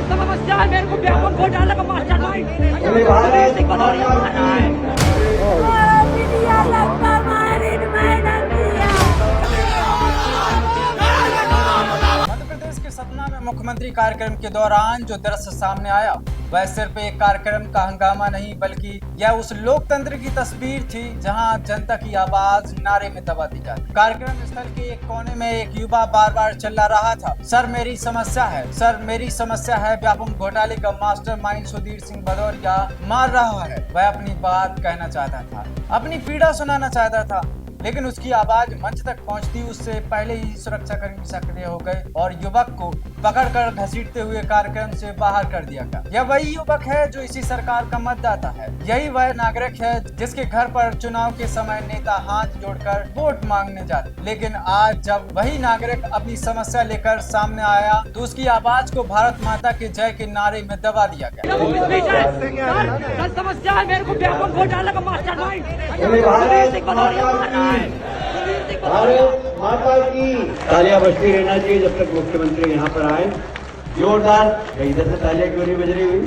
समस्या है मेरे को व्यापक घोटाला का मास्टरमाइंड मध्य प्रदेश के सतना में मुख्यमंत्री कार्यक्रम के दौरान जो दृश्य सामने आया वह सिर्फ एक कार्यक्रम का हंगामा नहीं बल्कि यह उस लोकतंत्र की तस्वीर थी जहां जनता की आवाज नारे में दबा दी जाती। कार्यक्रम स्थल के एक कोने में एक युवा बार बार चिल्ला रहा था, सर मेरी समस्या है, सर मेरी समस्या है। व्यापम घोटाले का मास्टरमाइंड सुधीर सिंह भदौरिया मार रहा है। वह अपनी बात कहना चाहता था, अपनी पीड़ा सुनाना चाहता था, लेकिन उसकी आवाज मंच तक पहुंचती उससे पहले ही सुरक्षाकर्मी सक्रिय हो गए और युवक को पकड़कर घसीटते हुए कार्यक्रम से बाहर कर दिया गया। यह वही युवक है जो इसी सरकार का मतदाता है। यही वह नागरिक है जिसके घर पर चुनाव के समय नेता हाथ जोड़कर वोट मांगने जाते। लेकिन आज जब वही नागरिक अपनी समस्या लेकर सामने आया तो उसकी आवाज को भारत माता के जय के नारे में दबा दिया गया। समस्या है मेरे को व्यापक घोटाला का मास्टरमाइंड भारत माता की तालियां बजती रहना चाहिए जब तक मुख्यमंत्री यहाँ पर आए। जोरदार। इधर से तालियां क्यों नहीं बज रही हुई?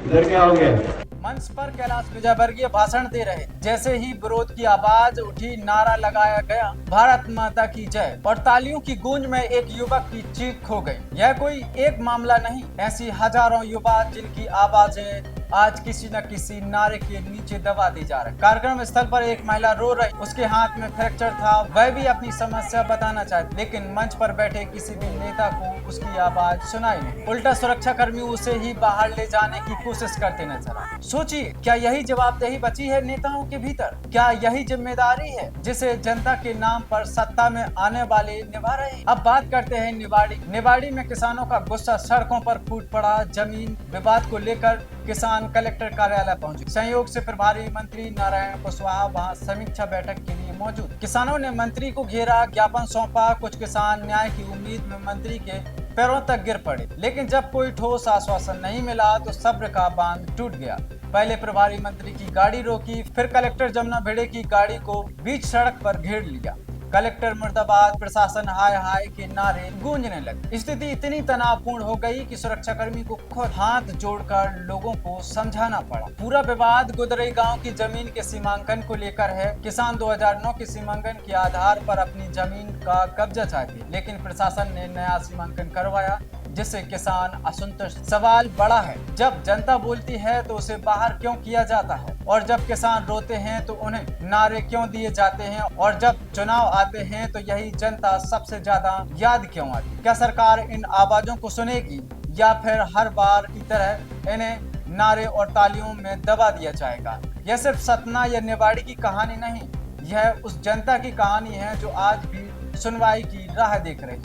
इधर क्या हो गया? मंच पर कैलाश विजयवर्गीय भाषण दे रहे, जैसे ही विरोध की आवाज उठी नारा लगाया गया भारत माता की जय और तालियों की गूंज में एक युवक की चीख खो गई। यह कोई एक मामला नहीं, ऐसी हजारों युवा जिनकी आवाजें आज किसी न किसी नारे के नीचे दबा दी जा रही। कार्यक्रम स्थल पर एक महिला रो रही, उसके हाथ में फ्रैक्चर था, वह भी अपनी समस्या बताना चाहती, लेकिन मंच पर बैठे किसी भी नेता को उसकी आवाज सुनाई नहीं। उल्टा सुरक्षा कर्मी उसे ही बाहर ले जाने की कोशिश करते नजर आए। सोचिए, क्या यही जवाबदेही बची है नेताओं के भीतर? क्या यही जिम्मेदारी है जिसे जनता के नाम पर सत्ता में आने वाले निभा रहे? अब बात करते हैं निवाड़ी में किसानों का गुस्सा सड़कों पर फूट पड़ा। जमीन विवाद को लेकर किसान कलेक्टर कार्यालय पहुंचे। संयोग से प्रभारी मंत्री नारायण कुशवाहा वहां समीक्षा बैठक के लिए मौजूद। किसानों ने मंत्री को घेरा, ज्ञापन सौंपा। कुछ किसान न्याय की उम्मीद में मंत्री के पैरों तक गिर पड़े, लेकिन जब कोई ठोस आश्वासन नहीं मिला तो सब्र का बांध टूट गया। पहले प्रभारी मंत्री की गाड़ी रोकी, फिर कलेक्टर जमुना भिड़े की गाड़ी को बीच सड़क पर घेर लिया। कलेक्टर मुर्दाबाद, प्रशासन हाय हाय के नारे गूंजने लगे। स्थिति इतनी तनावपूर्ण हो गई कि सुरक्षाकर्मी को खुद हाथ जोड़कर लोगों को समझाना पड़ा। पूरा विवाद गुदरई गांव की जमीन के सीमांकन को लेकर है। किसान 2009 के सीमांकन के आधार पर अपनी जमीन का कब्जा चाहते, लेकिन प्रशासन ने नया सीमांकन करवाया जिससे किसान असंतुष्ट। सवाल बड़ा है, जब जनता बोलती है तो उसे बाहर क्यों किया जाता है, और जब किसान रोते हैं तो उन्हें नारे क्यों दिए जाते हैं, और जब चुनाव आते हैं तो यही जनता सबसे ज्यादा याद क्यों आती? क्या सरकार इन आवाजों को सुनेगी या फिर हर बार की तरह इन्हें नारे और तालियों में दबा दिया जाएगा? यह सिर्फ सतना या निवाड़ी की कहानी नहीं, यह उस जनता की कहानी है जो आज भी सुनवाई की राह देख रही है।